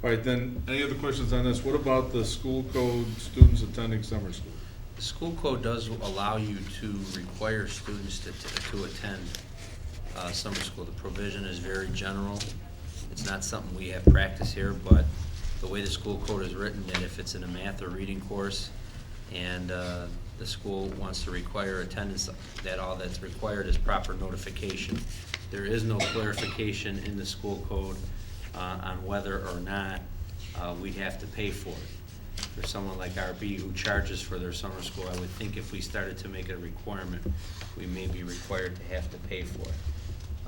All right, then, any other questions on this? What about the school code, students attending summer school? The school code does allow you to require students to attend summer school. The provision is very general. It's not something we have practice here, but the way the school code is written, that if it's in a math or reading course and the school wants to require attendance, that all that's required is proper notification. There is no clarification in the school code on whether or not we'd have to pay for it. For someone like RB who charges for their summer school, I would think if we started to make it a requirement, we may be required to have to pay for it.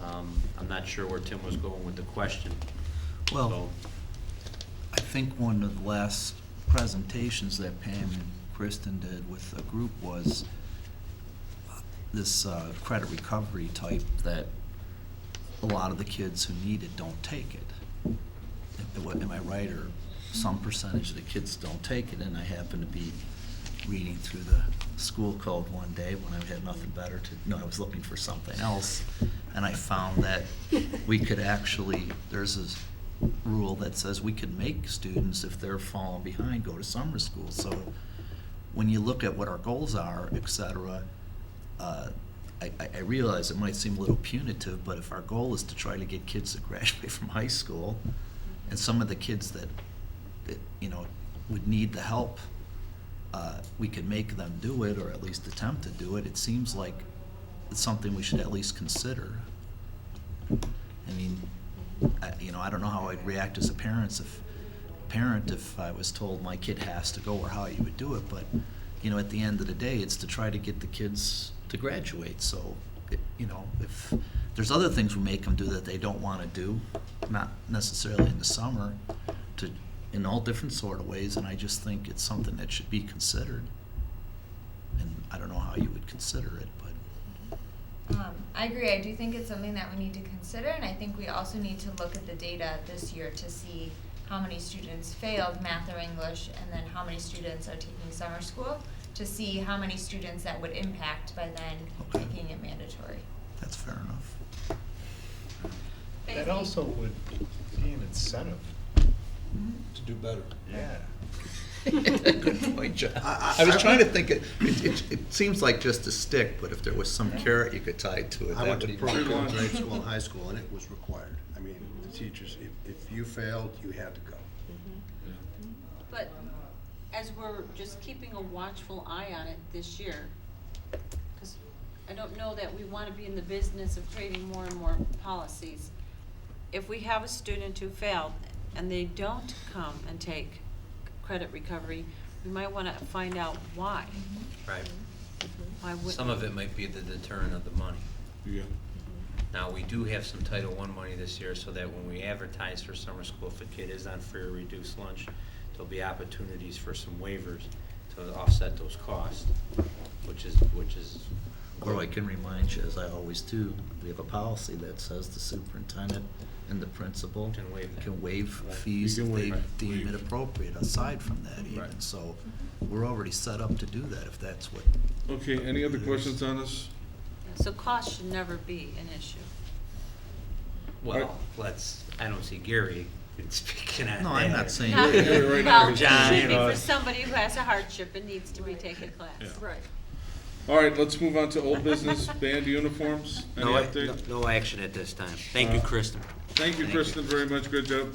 I'm not sure where Tim was going with the question. Well, So, I think one of the last presentations that Pam and Kristen did with the group was this credit recovery type that a lot of the kids who need it don't take it. Am I right? Or some percentage of the kids don't take it, and I happen to be reading through the school code one day when I had nothing better to, no, I was looking for something else, and I found that we could actually, there's this rule that says we could make students, if they're falling behind, go to summer school. So when you look at what our goals are, et cetera, I realize it might seem a little punitive, but if our goal is to try to get kids to graduate from high school, and some of the kids that would need the help, we could make them do it, or at least attempt to do it. It seems like it's something we should at least consider. I mean, I don't know how I'd react as a parent if I was told my kid has to go, or how you would do it, but at the end of the day, it's to try to get the kids to graduate. So if there's other things we make them do that they don't want to do, not necessarily in the summer, in all different sort of ways, and I just think it's something that should be considered. And I don't know how you would consider it, but I agree. I do think it's something that we need to consider, and I think we also need to look at the data this year to see how many students failed math or English, and then how many students are taking summer school, to see how many students that would impact by then Okay. making it mandatory. that's fair enough. That also would be an incentive. To do better. Yeah. Good point, John. I was trying to think, it seems like just a stick, but if there was some carrot you could tie to it, I that went would to be. pro grade school and high school, and it was required. I mean, the teachers, if you failed, you had to go. But as we're just keeping a watchful eye on it this year, because I don't know that we want to be in the business of creating more and more policies. If we have a student who failed and they don't come and take credit recovery, we might want to find out why. right. Why wouldn't Some of it might be the deterrent of the money. Yeah. Now, we do have some Title I money this year, so that when we advertise for summer school, if a kid is on free or reduced lunch, there'll be opportunities for some waivers to offset those costs, which is. Or I can remind you, as I always do, we have a policy that says the superintendent and the principal Can waive that. can waive fees You if can they waive. deem it appropriate, aside from that even. Right. So we're already set up to do that if that's what. Okay, any other questions on this? So cost should never be an issue. Well, I don't see Gary speaking on that. No, I'm not saying. Not- Yeah, right now, Well, John, it should be you know. for somebody who has a hardship and needs to retake a class. Yeah. Right. All right, let's move on to old business, band uniforms. Any update? No action at this time. Thank you, Kristen. Thank you, Thank Kristen, very much. Good job.